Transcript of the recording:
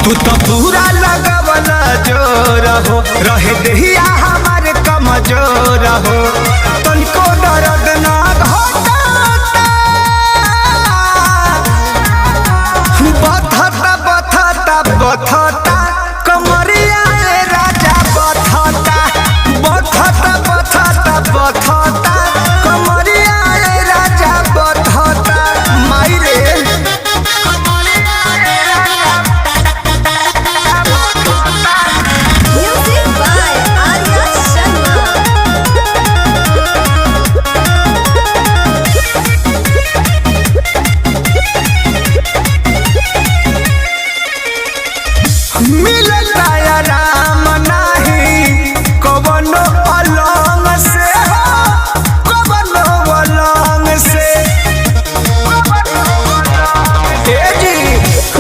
तू तो पूरा लगवला जोर हो रहे देहिया हमारे कमजोर हो तनिको दर्द ना घटाता बथता बथता बथता कमरिया राजा बथता बथता बथता बथता कमरिया राजा बथता माई रे Music by Arya Sharma. मिले